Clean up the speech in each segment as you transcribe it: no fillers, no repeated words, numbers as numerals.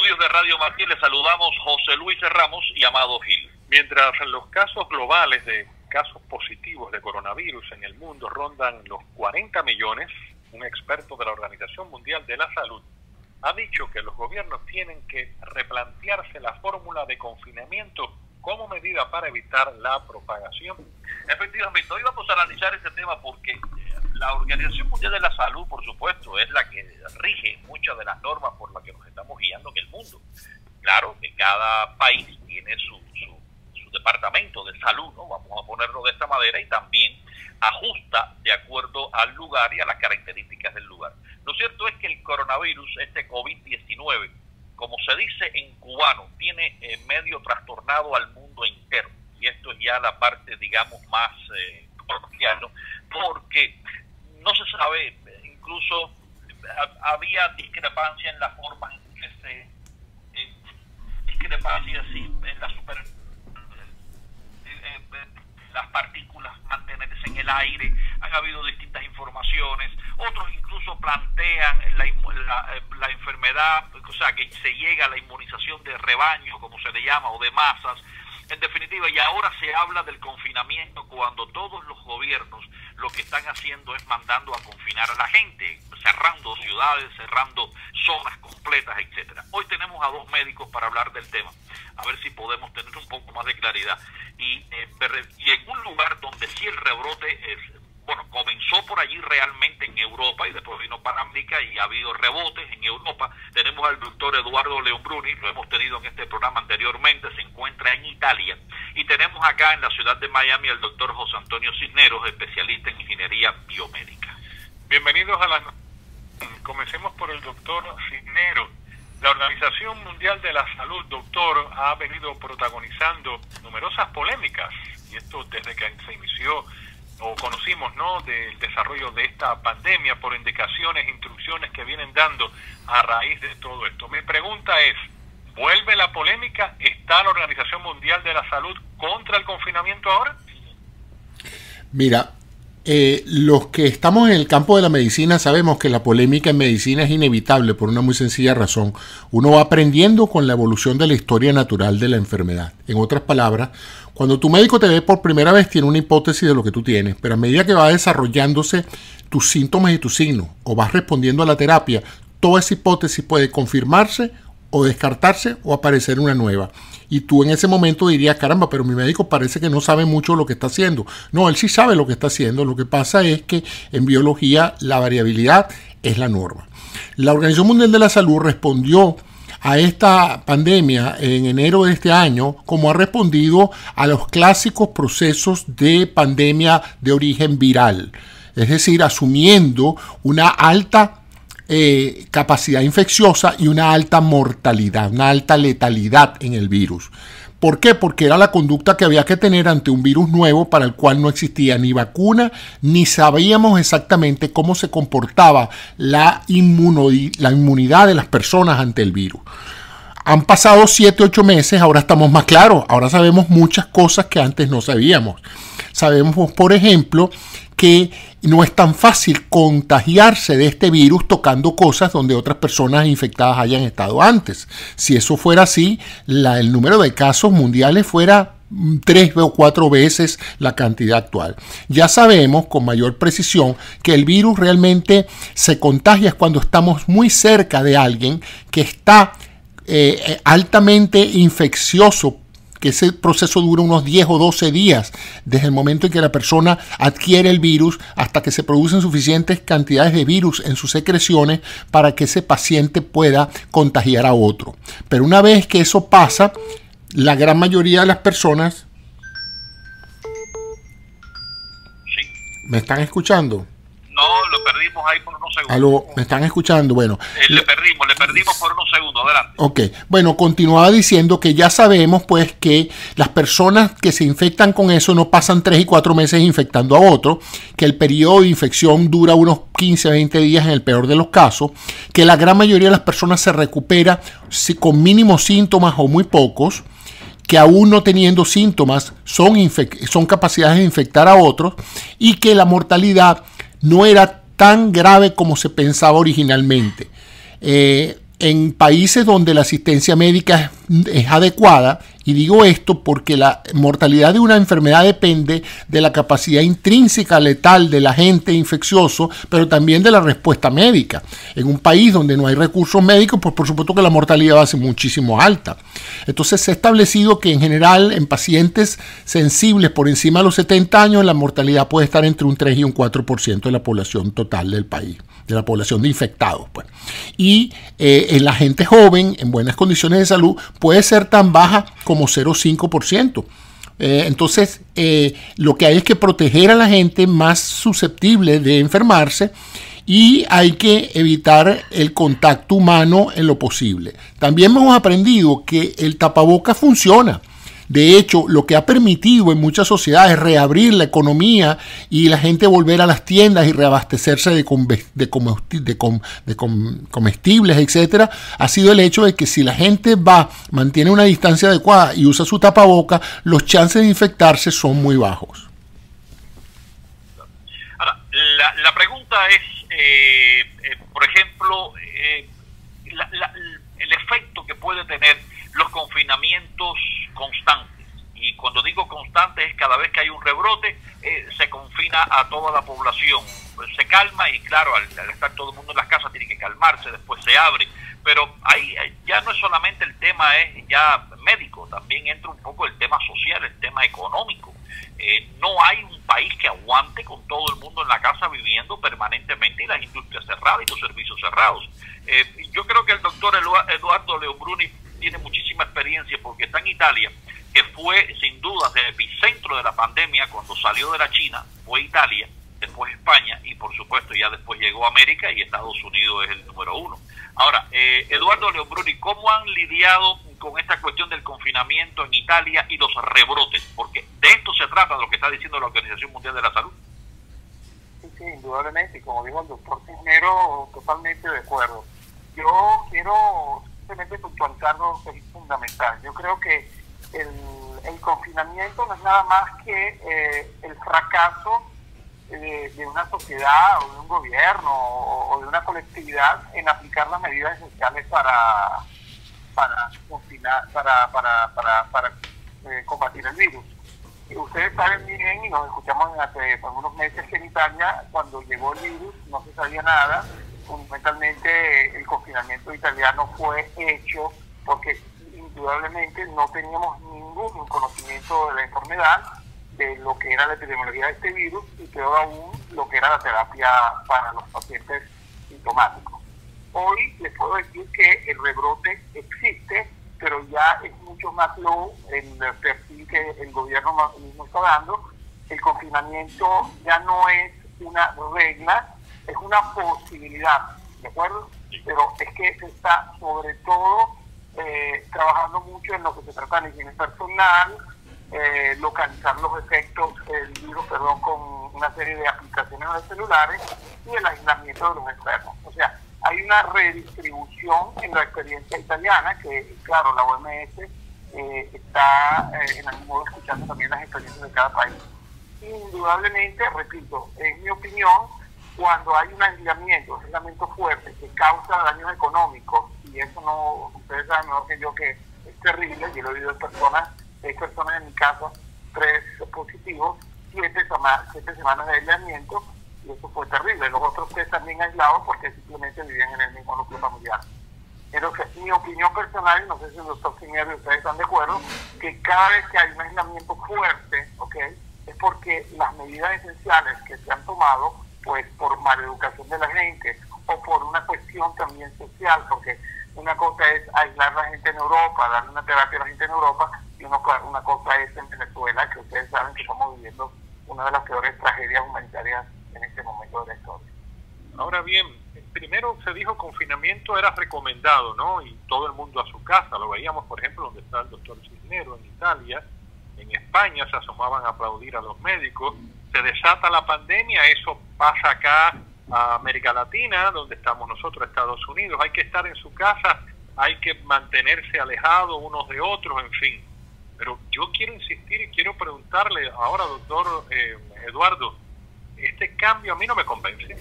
estudios de Radio Martí les saludamos José Luis Ramos y Amado Gil. Mientras los casos globales de casos positivos de coronavirus en el mundo rondan los 40 millones, un experto de la Organización Mundial de la Salud ha dicho que los gobiernos tienen que replantearse la fórmula de confinamiento como medida para evitar la propagación. Efectivamente, hoy vamos a analizar este tema porque la Organización Mundial de la Salud, por supuesto, es la que rige muchas de las normas por las que nos estamos guiando en el mundo. Claro que cada país tiene su departamento de salud, ¿no? Vamos a ponerlo de esta manera, y también ajusta de acuerdo al lugar y a las características del lugar. Lo cierto es que el coronavirus, este COVID-19, como se dice en cubano, tiene medio trastornado al mundo entero. Y esto es ya la parte, digamos, más coloquial, ¿no? Porque no se sabe, incluso había discrepancia en la forma en que discrepancia así en la las partículas mantenerse en el aire. Han habido distintas informaciones, otros incluso plantean la enfermedad, o sea, que se llega a la inmunización de rebaño, como se le llama, o de masas. En definitiva, y ahora se habla del confinamiento cuando todos los gobiernos lo que están haciendo es mandando a confinar a la gente, cerrando ciudades, cerrando zonas completas, etcétera. Hoy tenemos a dos médicos para hablar del tema, a ver si podemos tener un poco más de claridad. Y en un lugar donde sí el rebrote comenzó por allí realmente en Europa y después vino para América y ha habido rebotes en Europa. Tenemos al doctor Eduardo León Bruni, lo hemos tenido en este programa anteriormente, se encuentra en Italia. Y tenemos acá en la ciudad de Miami al doctor José Antonio Cisneros, especialista en ingeniería biomédica. Bienvenidos a la... Comencemos por el doctor Cisneros. La Organización Mundial de la Salud, doctor, ha venido protagonizando numerosas polémicas, y esto desde que se inició o conocimos, ¿no?, del desarrollo de esta pandemia, por indicaciones, instrucciones que vienen dando a raíz de todo esto. Mi pregunta es, ¿vuelve la polémica? ¿Está la Organización Mundial de la Salud contra el confinamiento ahora? Mira, los que estamos en el campo de la medicina sabemos que la polémica en medicina es inevitable por una muy sencilla razón. Uno va aprendiendo con la evolución de la historia natural de la enfermedad. En otras palabras, cuando tu médico te ve por primera vez tiene una hipótesis de lo que tú tienes, pero a medida que va desarrollándose tus síntomas y tus signos o vas respondiendo a la terapia, toda esa hipótesis puede confirmarse o descartarse o aparecer una nueva. Y tú en ese momento dirías, caramba, pero mi médico parece que no sabe mucho lo que está haciendo. No, él sí sabe lo que está haciendo. Lo que pasa es que en biología la variabilidad es la norma. La Organización Mundial de la Salud respondió a esta pandemia en enero de este año como ha respondido a los clásicos procesos de pandemia de origen viral. Es decir, asumiendo una alta capacidad infecciosa y una alta mortalidad, una alta letalidad en el virus. ¿Por qué? Porque era la conducta que había que tener ante un virus nuevo para el cual no existía ni vacuna, ni sabíamos exactamente cómo se comportaba la inmunidad de las personas ante el virus. Han pasado 7, 8 meses, ahora estamos más claros, ahora sabemos muchas cosas que antes no sabíamos. Sabemos, por ejemplo, que no es tan fácil contagiarse de este virus tocando cosas donde otras personas infectadas hayan estado antes. Si eso fuera así, el número de casos mundiales fuera 3 o 4 veces la cantidad actual. Ya sabemos con mayor precisión que el virus realmente se contagia cuando estamos muy cerca de alguien que está altamente infeccioso, que ese proceso dura unos 10 o 12 días desde el momento en que la persona adquiere el virus hasta que se producen suficientes cantidades de virus en sus secreciones para que ese paciente pueda contagiar a otro. Pero una vez que eso pasa, la gran mayoría de las personas... Sí. ¿Me están escuchando? No, lo perdimos ahí por unos segundos. ¿Aló? ¿Me están escuchando? Bueno. Le perdimos por unos segundos, adelante. Ok, bueno, continuaba diciendo que ya sabemos pues que las personas que se infectan con eso no pasan 3 y 4 meses infectando a otro, que el periodo de infección dura unos 15 a 20 días en el peor de los casos, que la gran mayoría de las personas se recupera con mínimos síntomas o muy pocos, que aún no teniendo síntomas son capaces de infectar a otros y que la mortalidad no era tan grave como se pensaba originalmente. en países donde la asistencia médica es adecuada, y digo esto porque la mortalidad de una enfermedad depende de la capacidad intrínseca letal del agente infeccioso, pero también de la respuesta médica. En un país donde no hay recursos médicos, pues por supuesto que la mortalidad va a ser muchísimo alta. Entonces se ha establecido que en general en pacientes sensibles por encima de los 70 años la mortalidad puede estar entre un 3 y un 4% de la población total del país, de la población de infectados, pues. Y en la gente joven, en buenas condiciones de salud, puede ser tan baja como 0,5%. Entonces, lo que hay es que proteger a la gente más susceptible de enfermarse y hay que evitar el contacto humano en lo posible. También hemos aprendido que el tapaboca funciona. De hecho, lo que ha permitido en muchas sociedades reabrir la economía y la gente volver a las tiendas y reabastecerse de comestibles, etcétera, ha sido el hecho de que si la gente mantiene una distancia adecuada y usa su tapaboca, los chances de infectarse son muy bajos. Ahora, la pregunta es, por ejemplo, el efecto que puede tener los confinamientos constantes. Y cuando digo constante es cada vez que hay un rebrote, se confina a toda la población. Pues se calma y claro, al estar todo el mundo en las casas tiene que calmarse, después se abre. Pero ahí ya no es solamente el tema ya médico, también entra un poco el tema social, el tema económico. No hay un país que aguante con todo el mundo en la casa viviendo permanentemente y las industrias cerradas y los servicios cerrados. Yo creo que el doctor Eduardo Leobruni tiene muchísima experiencia porque está en Italia, que fue sin duda el epicentro de la pandemia cuando salió de la China, fue Italia, después España y por supuesto ya después llegó a América y Estados Unidos es el número 1. Ahora, Eduardo Leobruni, ¿cómo han lidiado con esta cuestión del confinamiento en Italia y los rebrotes? Porque de esto se trata, de lo que está diciendo la Organización Mundial de la Salud. Sí, indudablemente, y como dijo el doctor Cisnero, totalmente de acuerdo. Yo quiero simplemente puntualizar lo que es fundamental. Yo creo que el confinamiento no es nada más que el fracaso de una sociedad o de un gobierno o de una colectividad en aplicar las medidas esenciales para combatir el virus. Y ustedes saben bien, y nos escuchamos hace algunos meses, que en Italia, cuando llegó el virus, no se sabía nada. Fundamentalmente, el confinamiento italiano fue hecho porque indudablemente no teníamos ningún conocimiento de la enfermedad, de lo que era la epidemiología de este virus y peor aún lo que era la terapia para los pacientes sintomáticos. Hoy les puedo decir que el rebrote existe, pero ya es mucho más low el perfil que el gobierno mismo está dando. El confinamiento ya no es una regla, es una posibilidad, ¿de acuerdo? Pero es que se está sobre todo trabajando mucho en lo que se trata de la higiene personal, localizar los efectos del virus, con una serie de aplicaciones en los celulares y el aislamiento de los enfermos. O sea, hay una redistribución en la experiencia italiana que, claro, la OMS está en algún modo escuchando también las experiencias de cada país. Indudablemente, repito, en mi opinión, cuando hay un aislamiento fuerte que causa daños económicos, y eso no, ustedes saben mejor que yo que es terrible, yo lo he oído de personas, 6 personas en mi casa, 3 positivos, 7 semanas de aislamiento, y eso fue terrible. Los otros 3 también aislados porque simplemente vivían en el mismo núcleo familiar. Entonces, mi opinión personal, no sé si el doctor Cisnero y ustedes están de acuerdo, que cada vez que hay un aislamiento fuerte, es porque las medidas esenciales que se han tomado, pues por maleducación de la gente o por una cuestión también social, porque una cosa es aislar a la gente en Europa, darle una terapia a la gente en Europa, y una cosa es en Venezuela, que ustedes saben que estamos viviendo una de las peores tragedias humanitarias en este momento de la historia. Ahora bien, primero se dijo confinamiento era recomendado, ¿no? Y todo el mundo a su casa. Lo veíamos, por ejemplo, donde está el doctor Cisnero en Italia. En España se asomaban a aplaudir a los médicos. Se desata la pandemia, eso pasa acá a América Latina, donde estamos nosotros, Estados Unidos. Hay que estar en su casa, hay que mantenerse alejados unos de otros, en fin. Pero yo quiero insistir y quiero preguntarle ahora, doctor Eduardo, este cambio a mí no me convence.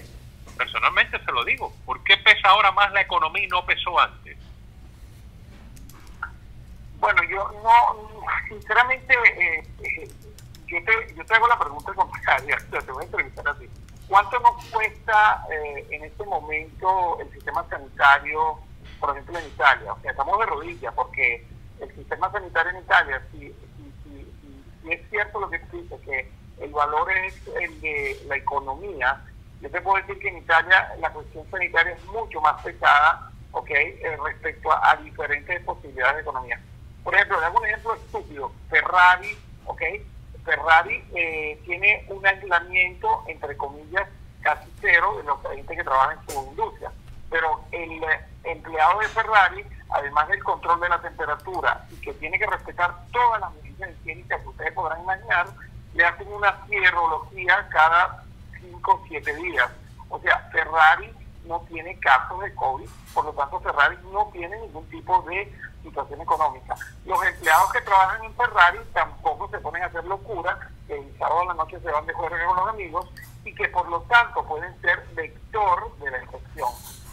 personalmente se lo digo, ¿por qué pesa ahora más la economía y no pesó antes? Bueno, yo no, sinceramente, yo te hago la pregunta contraria, te voy a entrevistar así. ¿Cuánto nos cuesta en este momento el sistema sanitario, por ejemplo, en Italia? O sea, estamos de rodillas porque el sistema sanitario en Italia, si es cierto lo que tú dices, que el valor es el de la economía, yo te puedo decir que en Italia la cuestión sanitaria es mucho más pesada, respecto a diferentes posibilidades de economía. Por ejemplo, le hago un ejemplo estúpido. Ferrari, Ferrari tiene un aislamiento, entre comillas, casi cero de la gente que trabaja en su industria. Pero el empleado de Ferrari, además del control de la temperatura y que tiene que respetar todas las medidas higiénicas que ustedes podrán imaginar, le hacen una serología cada 5 o 7 días. O sea, Ferrari no tiene casos de COVID, por lo tanto Ferrari no tiene ningún tipo de situación económica. Los empleados que trabajan en Ferrari tampoco se ponen a hacer locura, que el sábado a la noche se van de juerga con los amigos y que por lo tanto pueden ser vector de la infección.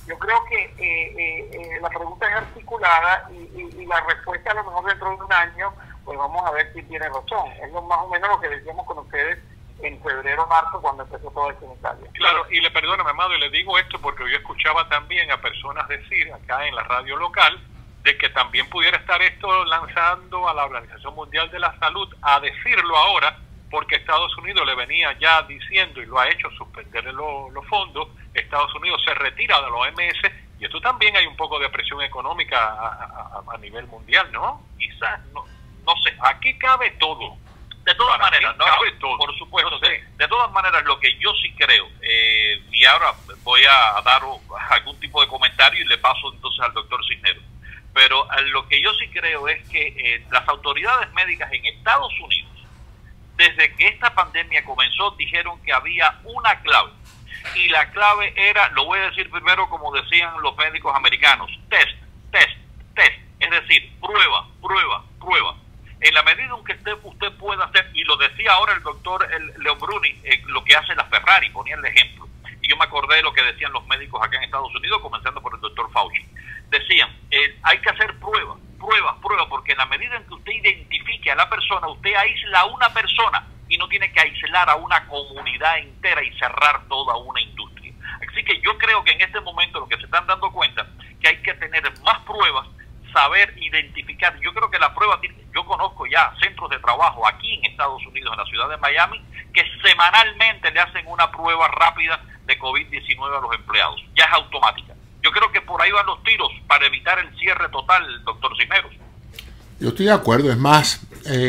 Yo creo que la pregunta es articulada y la respuesta a lo mejor dentro de un año, pues vamos a ver quién tiene razón. Es más o menos lo que decíamos con ustedes en febrero, marzo, cuando empezó todo esto en Italia. Claro, y le perdóname, Amado, y le digo esto porque yo escuchaba también a personas decir acá en la radio local de que también pudiera estar esto lanzando a la Organización Mundial de la Salud a decirlo ahora, porque Estados Unidos le venía ya diciendo, y lo ha hecho, suspenderle los fondos. Estados Unidos se retira de la OMS, y esto también hay un poco de presión económica a nivel mundial, ¿no? Quizás, no sé, aquí cabe todo. De todas maneras, no, todo. Por supuesto, de todas maneras, lo que yo sí creo, y ahora voy a dar algún tipo de comentario y le paso entonces al doctor Cisneros, pero lo que yo sí creo es que las autoridades médicas en Estados Unidos, desde que esta pandemia comenzó, dijeron que había una clave, y la clave era, lo voy a decir primero como decían los médicos americanos, test, es decir, prueba. En la medida en que usted pueda hacer, y lo decía ahora el doctor Leon Bruni, lo que hace la Ferrari, ponía el ejemplo, y yo me acordé de lo que decían los médicos acá en Estados Unidos, comenzando por el doctor Fauci. Decían, hay que hacer pruebas, porque en la medida en que usted identifique a la persona, usted aísla a una persona y no tiene que aislar a una comunidad entera y cerrar toda una industria. Así que yo creo que en este momento lo que se están dando cuenta que hay que tener más pruebas, saber identificar. Yo creo que la prueba, yo conozco ya centros de trabajo aquí en Estados Unidos, en la ciudad de Miami, que semanalmente le hacen una prueba rápida de COVID-19 a los empleados. Ya es automática. Yo creo que por ahí van los tiros para evitar el cierre total, doctor Cisneros. Yo estoy de acuerdo. Es más,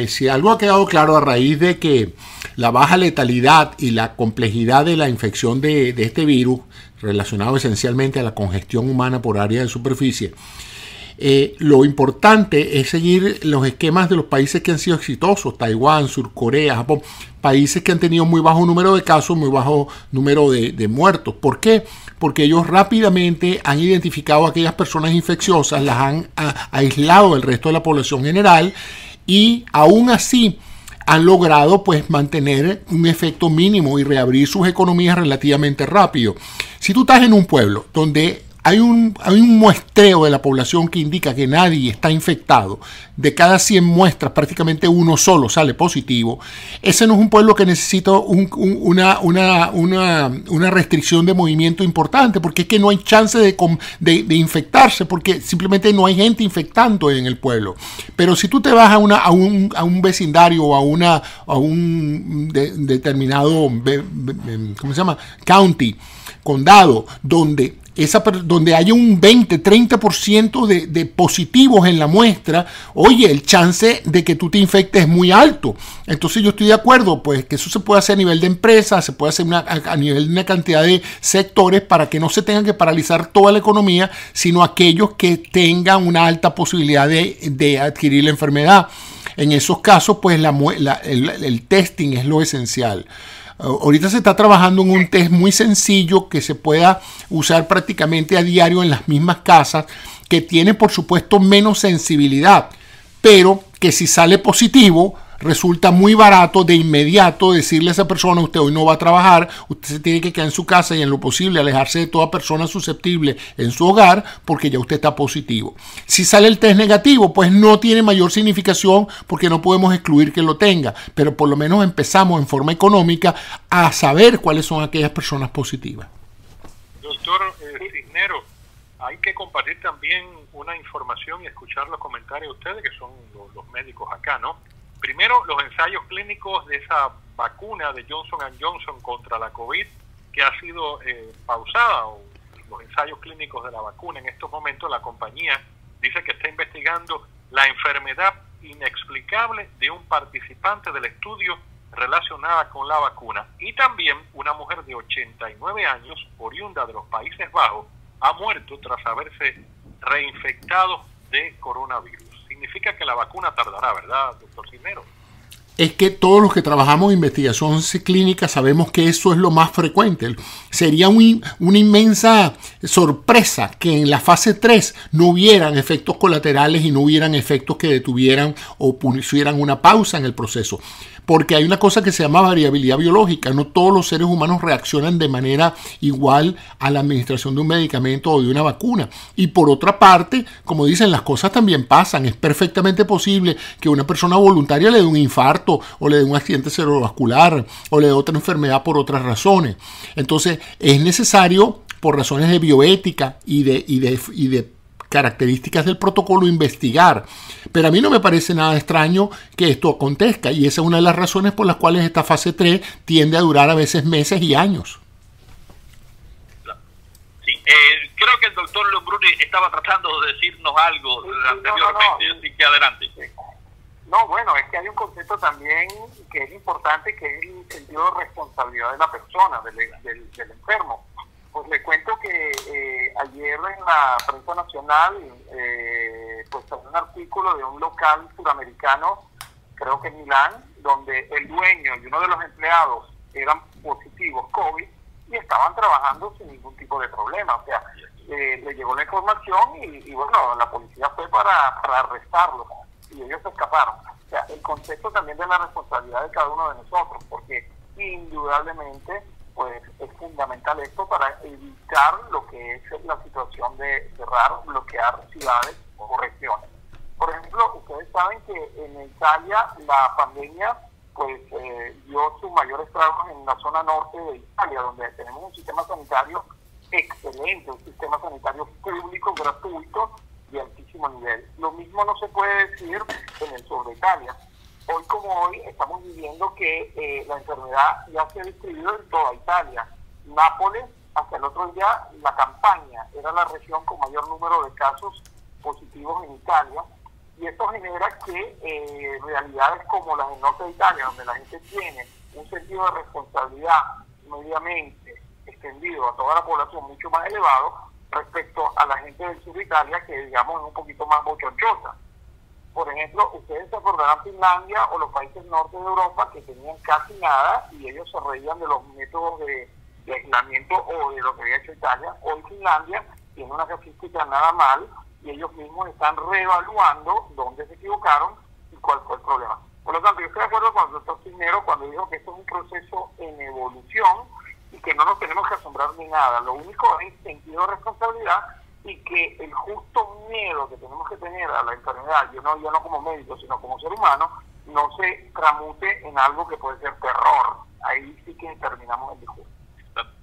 si algo ha quedado claro a raíz de que la baja letalidad y la complejidad de la infección de este virus, relacionado esencialmente a la congestión humana por área de superficie, lo importante es seguir los esquemas de los países que han sido exitosos: Taiwán, Sur Corea, Japón, países que han tenido muy bajo número de casos, muy bajo número de muertos. ¿Por qué? Porque ellos rápidamente han identificado a aquellas personas infecciosas, las han aislado del resto de la población general, y aún así han logrado pues mantener un efecto mínimo y reabrir sus economías relativamente rápido. Si tú estás en un pueblo donde hay un muestreo de la población que indica que nadie está infectado, de cada 100 muestras prácticamente uno solo sale positivo, ese no es un pueblo que necesita una restricción de movimiento importante, porque es que no hay chance de infectarse, porque simplemente no hay gente infectando en el pueblo. Pero si tú te vas a un vecindario o a un determinado, ¿cómo se llama? County, condado, donde haya un 20-30% de positivos en la muestra, oye, el chance de que tú te infectes es muy alto. Entonces yo estoy de acuerdo, pues, que eso se puede hacer a nivel de empresas, se puede hacer a nivel de una cantidad de sectores, para que no se tengan que paralizar toda la economía, sino aquellos que tengan una alta posibilidad de adquirir la enfermedad. En esos casos, pues, el testing es lo esencial. Ahorita se está trabajando en un test muy sencillo que se pueda usar prácticamente a diario en las mismas casas, que tiene por supuesto menos sensibilidad, pero que si sale positivo resulta muy barato de inmediato decirle a esa persona: usted hoy no va a trabajar, usted se tiene que quedar en su casa y en lo posible alejarse de toda persona susceptible en su hogar porque ya usted está positivo. Si sale el test negativo, pues no tiene mayor significación porque no podemos excluir que lo tenga, pero por lo menos empezamos en forma económica a saber cuáles son aquellas personas positivas. Doctor Cisneros, hay que compartir también una información y escuchar los comentarios de ustedes, que son los médicos acá, ¿no? Primero, los ensayos clínicos de esa vacuna de Johnson & Johnson contra la COVID, que ha sido pausada, o los ensayos clínicos de la vacuna. En estos momentos la compañía dice que está investigando la enfermedad inexplicable de un participante del estudio relacionada con la vacuna. Y también una mujer de 89 años, oriunda de los Países Bajos, ha muerto tras haberse reinfectado de coronavirus. Significa que la vacuna tardará, ¿verdad, doctor Cisneros? Es que todos los que trabajamos en investigación clínica sabemos que eso es lo más frecuente. Sería una inmensa sorpresa que en la fase 3 no hubieran efectos colaterales y no hubieran efectos que detuvieran o pusieran una pausa en el proceso. Porque hay una cosa que se llama variabilidad biológica. No todos los seres humanos reaccionan de manera igual a la administración de un medicamento o de una vacuna. Y por otra parte, como dicen, las cosas también pasan. Es perfectamente posible que una persona voluntaria le dé un infarto o le dé un accidente cerebrovascular o le dé otra enfermedad por otras razones. Entonces, es necesario, por razones de bioética y de características del protocolo, investigar. Pero a mí no me parece nada extraño que esto acontezca, y esa es una de las razones por las cuales esta fase 3 tiende a durar a veces meses y años. Sí, creo que el doctor Lombruni estaba tratando de decirnos algo anteriormente, así que adelante. No, bueno, es que hay un concepto también que es importante, que es el sentido de responsabilidad de la persona, del enfermo. Pues le cuento que ayer en la prensa nacional pues salió un artículo de un local suramericano, creo que en Milán, donde el dueño y uno de los empleados eran positivos COVID y estaban trabajando sin ningún tipo de problema. O sea, le llegó la información y bueno, la policía fue para arrestarlos y ellos se escaparon. O sea, el concepto también de la responsabilidad de cada uno de nosotros, porque indudablemente pues es fundamental esto para evitar lo que es la situación de cerrar, bloquear ciudades o regiones. Por ejemplo, ustedes saben que en Italia la pandemia pues dio sus mayores estragos en la zona norte de Italia, donde tenemos un sistema sanitario excelente, un sistema sanitario público, gratuito, de altísimo nivel. Lo mismo no se puede decir en el sur de Italia. Hoy como hoy estamos viviendo que la enfermedad ya se ha distribuido en toda Italia. Nápoles, hasta el otro día, la Campania era la región con mayor número de casos positivos en Italia, y esto genera que realidades como las del norte de Italia, donde la gente tiene un sentido de responsabilidad mediamente extendido a toda la población mucho más elevado respecto a la gente del sur de Italia, que digamos es un poquito más bochornosa. Por ejemplo, ustedes se acordarán Finlandia o los países norte de Europa, que tenían casi nada y ellos se reían de los métodos de aislamiento o de lo que había hecho Italia. Hoy Finlandia tiene una estadística nada mal y ellos mismos están reevaluando dónde se equivocaron y cuál fue el problema. Por lo tanto, yo estoy de acuerdo con el doctor Cisneros cuando dijo que esto es un proceso en evolución y que no nos tenemos que asombrar ni nada. Lo único es sentido de responsabilidad y que el justo miedo que tenemos que tener a la enfermedad, yo no como médico, sino como ser humano, no se tramute en algo que puede ser terror. Ahí sí que terminamos el discurso.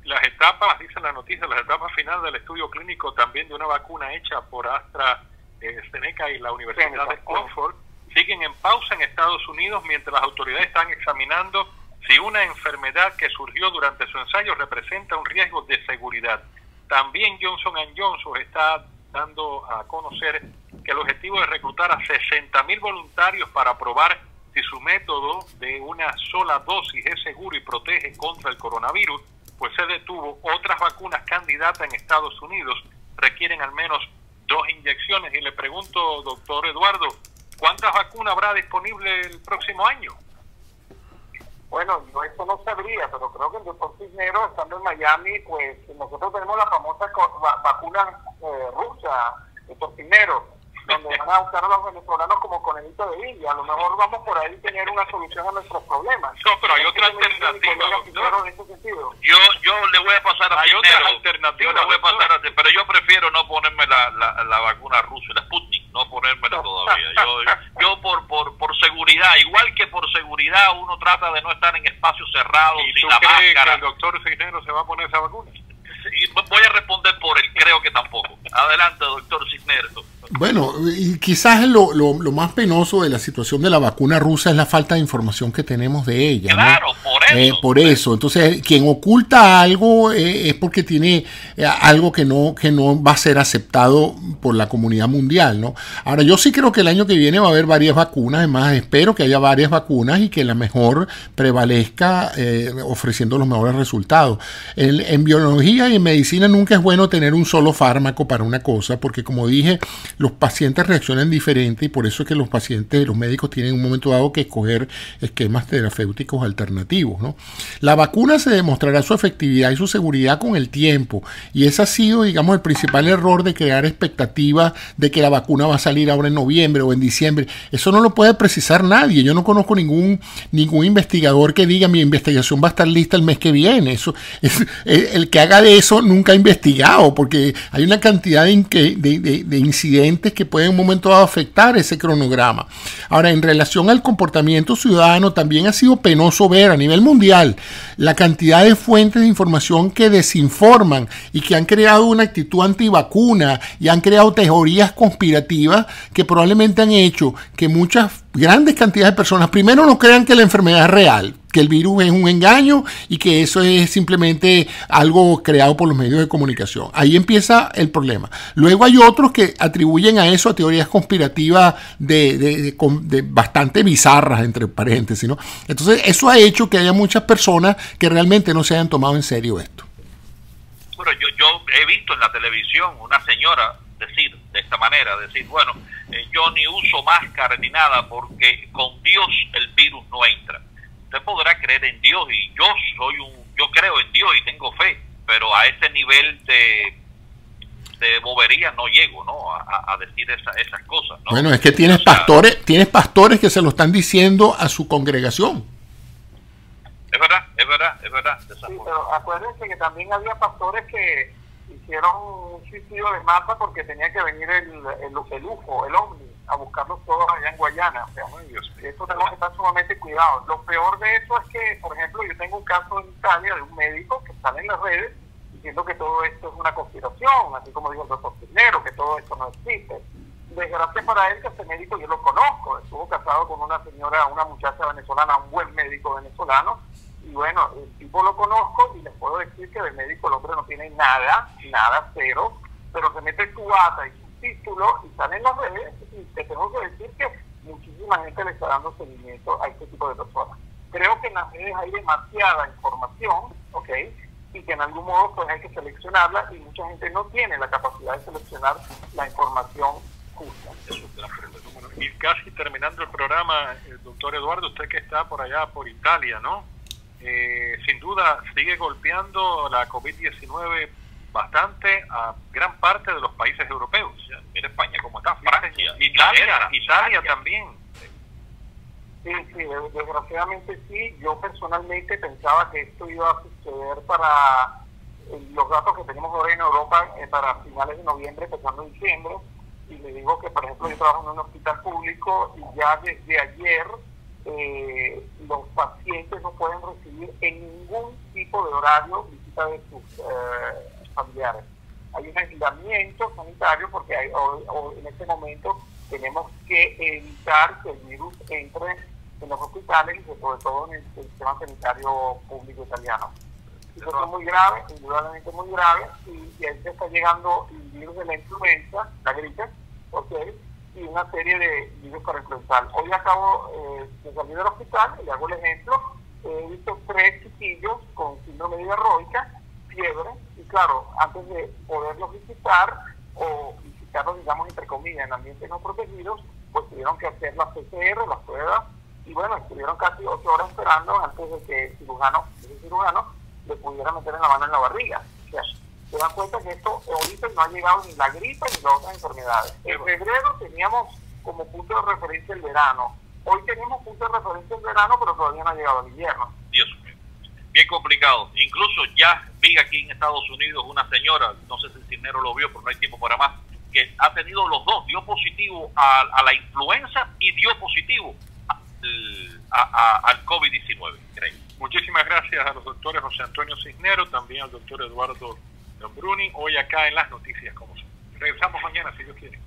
Las etapas, dice la noticia, las etapas finales del estudio clínico también de una vacuna hecha por AstraZeneca y la Universidad de Oxford siguen en pausa en Estados Unidos mientras las autoridades están examinando si una enfermedad que surgió durante su ensayo representa un riesgo de seguridad. También Johnson & Johnson está dando a conocer que el objetivo es reclutar a 60.000 voluntarios para probar si su método de una sola dosis es seguro y protege contra el coronavirus, pues se detuvo. Otras vacunas candidatas en Estados Unidos requieren al menos 2 inyecciones. Y le pregunto, doctor Eduardo, ¿cuántas vacunas habrá disponible el próximo año? Bueno, yo esto no sabría, pero creo que el doctor Cisneros, estando en Miami, pues nosotros tenemos la famosa vacuna rusa, doctor Cisneros, donde van a usar a los venezolanos como conejito de India. A lo mejor vamos por ahí a tener una solución a nuestros problemas. No, pero hay otra alternativa, doctor. Yo le voy a pasar a pero yo prefiero no ponerme la vacuna rusa, la Sputnik, no ponérmela todavía. Yo por seguridad, igual que por seguridad uno trata de no estar en espacios cerrados sin la máscara. ¿Y tú crees que el doctor Cisneros se va a poner esa vacuna? Voy a responder por él, creo que tampoco. Adelante, doctor Cisneros. Bueno, y quizás lo más penoso de la situación de la vacuna rusa es la falta de información que tenemos de ella. Claro, ¿no? Por eso. Entonces, quien oculta algo es porque tiene algo que no va a ser aceptado por la comunidad mundial, ¿no? Ahora, yo sí creo que el año que viene va a haber varias vacunas. Además, espero que haya varias vacunas y que la mejor prevalezca ofreciendo los mejores resultados. En biología y en medicina nunca es bueno tener un solo fármaco para una cosa, porque como dije, los pacientes reaccionan diferente y por eso es que los médicos tienen en un momento dado que escoger esquemas terapéuticos alternativos, ¿no? La vacuna se demostrará su efectividad y su seguridad con el tiempo, y ese ha sido, digamos, el principal error de crear expectativas de que la vacuna va a salir ahora en noviembre o en diciembre. Eso no lo puede precisar nadie. Yo no conozco ningún investigador que diga mi investigación va a estar lista el mes que viene. Eso el que haga de eso nunca ha investigado, porque hay una cantidad de incidentes que pueden en un momento dado afectar ese cronograma. Ahora, en relación al comportamiento ciudadano, también ha sido penoso ver a nivel mundial la cantidad de fuentes de información que desinforman y que han creado una actitud antivacuna y han creado teorías conspirativas que probablemente han hecho que muchas grandes cantidades de personas primero no crean que la enfermedad es real, que el virus es un engaño y que eso es simplemente algo creado por los medios de comunicación. Ahí empieza el problema. Luego hay otros que atribuyen a eso a teorías conspirativas de bastante bizarras, entre paréntesis, ¿no? Entonces eso ha hecho que haya muchas personas que realmente no se hayan tomado en serio esto. Bueno, yo he visto en la televisión una señora decir de esta manera, bueno, yo ni uso máscara ni nada porque con Dios el virus no entra. Usted podrá creer en Dios y yo creo en Dios y tengo fe, pero a ese nivel de bobería no llego, ¿no? A decir esas cosas, ¿no? Bueno, es que tienes pastores que se lo están diciendo a su congregación. Es verdad. Sí, pero acuérdense que también había pastores que hicieron un suicidio de masa porque tenía que venir el UFO, el OVNI, a buscarlos todos allá en Guayana. O sea, eso tenemos que estar sumamente cuidados. Lo peor de eso es que, por ejemplo, yo tengo un caso en Italia de un médico que sale en las redes diciendo que todo esto es una conspiración, así como dijo el doctor Cisneros, que todo esto no existe. Desgracia para él que este médico yo lo conozco, estuvo casado con una muchacha venezolana, un buen médico venezolano, y bueno, el tipo lo conozco y les puedo decir que de médico el hombre no tiene nada, cero, pero se mete su bata y su título y sale en las redes, y te tengo que decir que muchísima gente le está dando seguimiento a este tipo de personas. Creo que en las redes hay demasiada información, ¿ok? Y que en algún modo pues hay que seleccionarla y mucha gente no tiene la capacidad de seleccionar la información justa. Y casi terminando el programa, el doctor Eduardo, usted que está por allá, por Italia, ¿no? Sin duda sigue golpeando la COVID-19 bastante a gran parte de los países europeos. Mira España como está, Francia, Italia también. Sí, desgraciadamente sí. Yo personalmente pensaba que esto iba a suceder para los datos que tenemos ahora en Europa para finales de noviembre, empezando diciembre. Y le digo que, por ejemplo, yo trabajo en un hospital público y ya desde ayer los pacientes no pueden recibir en ningún tipo de horario visita de sus familiares. Hay un aislamiento sanitario porque en este momento tenemos que evitar que el virus entre en los hospitales y sobre todo en el sistema sanitario público italiano. Eso es muy grave, indudablemente muy grave, y ahí se está llegando el virus de la influenza, la gripe, y una serie de virus para influenzal. Hoy acabo de salir del hospital y hago el ejemplo. He visto 3 chiquillos con síndrome diarroica, fiebre, y claro, antes de poderlos visitar o visitarlos, digamos, entre comillas, en ambientes no protegidos, pues tuvieron que hacer las PCR, las pruebas, y bueno, estuvieron casi 8 horas esperando antes de que el cirujano le pudiera meter en la mano en la barriga. O sea, se dan cuenta que esto ahorita no ha llegado ni la gripe ni las otras enfermedades. En febrero teníamos como punto de referencia el verano. Hoy tenemos punto de referencia el verano, pero todavía no ha llegado el invierno. Dios mío. Bien complicado. Incluso ya vi aquí en Estados Unidos una señora, no sé si el Cisnero lo vio, pero no hay tiempo para más, que ha tenido los dos, dio positivo a la influenza y dio positivo al COVID-19. Muchísimas gracias a los doctores José Antonio Cisneros, también al doctor Eduardo Bruni, hoy acá en Las Noticias como son. Regresamos mañana, si Dios quiere.